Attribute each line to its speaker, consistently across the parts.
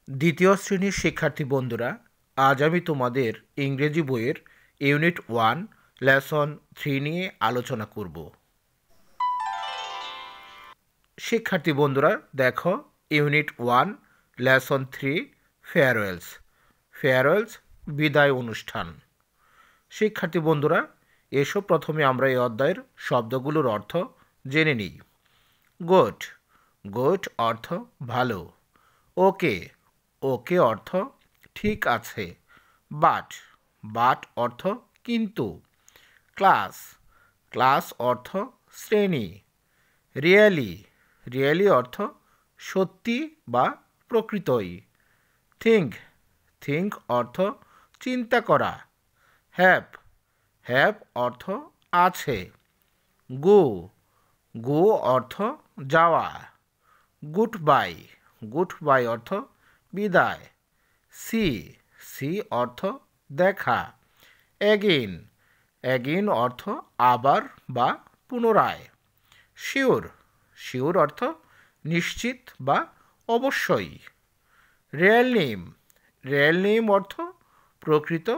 Speaker 1: দ্বিতীয় শ্রেণীর শিক্ষার্থী বন্ধুরা, আজ আমি তোমাদের ইংরেজি বইয়ের ইউনিট 1 লেসন 3 নিয়ে আলোচনা করব। শিক্ষার্থী বন্ধুরা দেখো, ইউনিট 1 লেসন 3 ফেয়ারওয়েলস বিদায় অনুষ্ঠান। শিক্ষার্থী বন্ধুরা, এসো প্রথমে আমরা এই অধ্যায়ের শব্দগুলোর অর্থ জেনে নিই। গুড অর্থ ভালো। ওকে অর্থ ঠিক আছে। বাট অর্থ কিন্তু। ক্লাস অর্থ শ্রেণী। রিয়েলি অর্থ সত্যি বা প্রকৃতই। থিঙ্ক অর্থ চিন্তা করা। হ্যাভ অর্থ আছে। গো অর্থ যাওয়া। গুডবাই অর্থ বিদায়। সি অর্থ দেখা। এগেইন অর্থ আবার বা পুনরায়। শিওর অর্থ নিশ্চিত বা অবশ্যই। রিয়েল নেম অর্থ প্রকৃত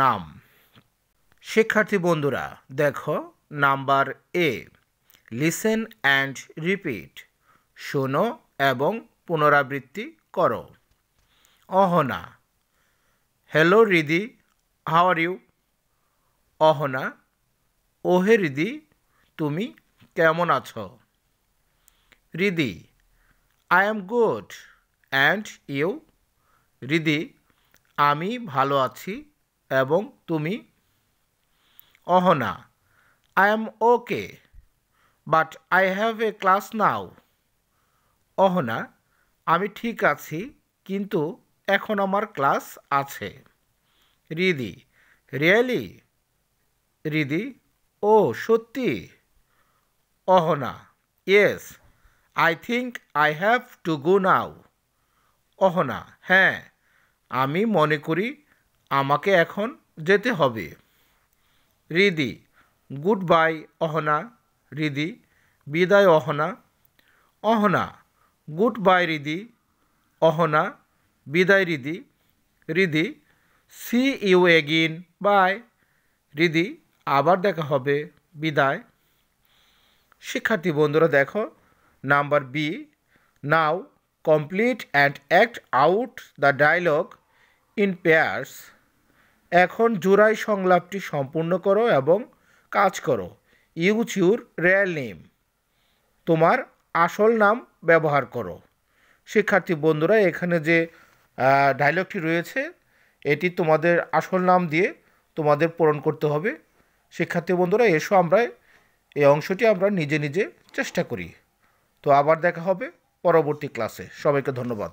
Speaker 1: নাম। শিক্ষার্থী বন্ধুরা দেখো, number A, listen and repeat. শোনো এবং পুনরাবৃত্তি করো। Ahana, hello Ridi, how are you? Ahana, ওহে রিদি, তুমি কেমন আছো? Ridi, I am good, and you? Ridi, আমি ভালো আছি, এবং তুমি? Ahana, I am okay, but I have a class now. Ahana, আমি ঠিক আছি, কিন্তু এখন আমার ক্লাস আছে। রিদি, রিয়েলি? রিদি, ও সত্যি? Ahana, yes, I think I have to go now. Ahana, হ্যাঁ, আমি মনে করি আমাকে এখন যেতে হবে। Ridi, goodbye Ahana. রিদি, বিদায় অহনা। Ahana, goodbye Ridi. অহনা, বিদায় Ridi. Ridi, see you again, bye. Ridi, আবার দেখা হবে, বিদায়। শিক্ষার্থী বন্ধুরা দেখো, number B, now complete and act out the dialogue in pairs. এখন জোড়ায় সংলাপটি সম্পূর্ণ করো এবং কাজ করো। Use your real name. তোমার আসল নাম ব্যবহার করো। শিক্ষার্থী বন্ধুরা, এখানে যে ডায়লগটি রয়েছে, এটি তোমাদের আসল নাম দিয়ে তোমাদের পূরণ করতে হবে। শিক্ষার্থী বন্ধুরা, এসো আমরা এই অংশটি আমরা নিজে নিজে চেষ্টা করি। তো আবার দেখা হবে পরবর্তী ক্লাসে। সবাইকে ধন্যবাদ।